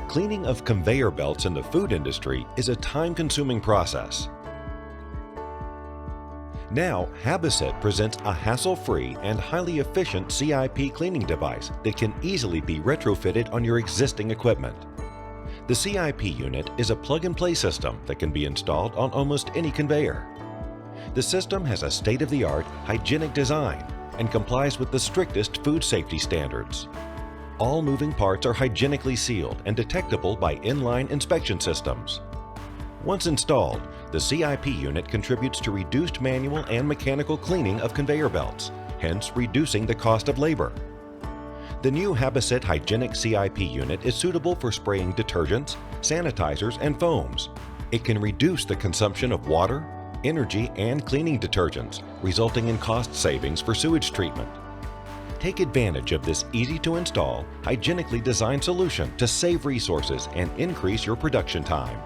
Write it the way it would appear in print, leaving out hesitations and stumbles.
Cleaning of conveyor belts in the food industry is a time-consuming process. Now, Habasit presents a hassle-free and highly efficient CIP cleaning device that can easily be retrofitted on your existing equipment. The CIP unit is a plug-and-play system that can be installed on almost any conveyor. The system has a state-of-the-art hygienic design and complies with the strictest food safety standards. All moving parts are hygienically sealed and detectable by inline inspection systems. Once installed, the CIP unit contributes to reduced manual and mechanical cleaning of conveyor belts, hence reducing the cost of labor. The new Habasit Hygienic CIP unit is suitable for spraying detergents, sanitizers, and foams. It can reduce the consumption of water, energy, and cleaning detergents, resulting in cost savings for sewage treatment. Take advantage of this easy-to-install, hygienically designed solution to save resources and increase your production time.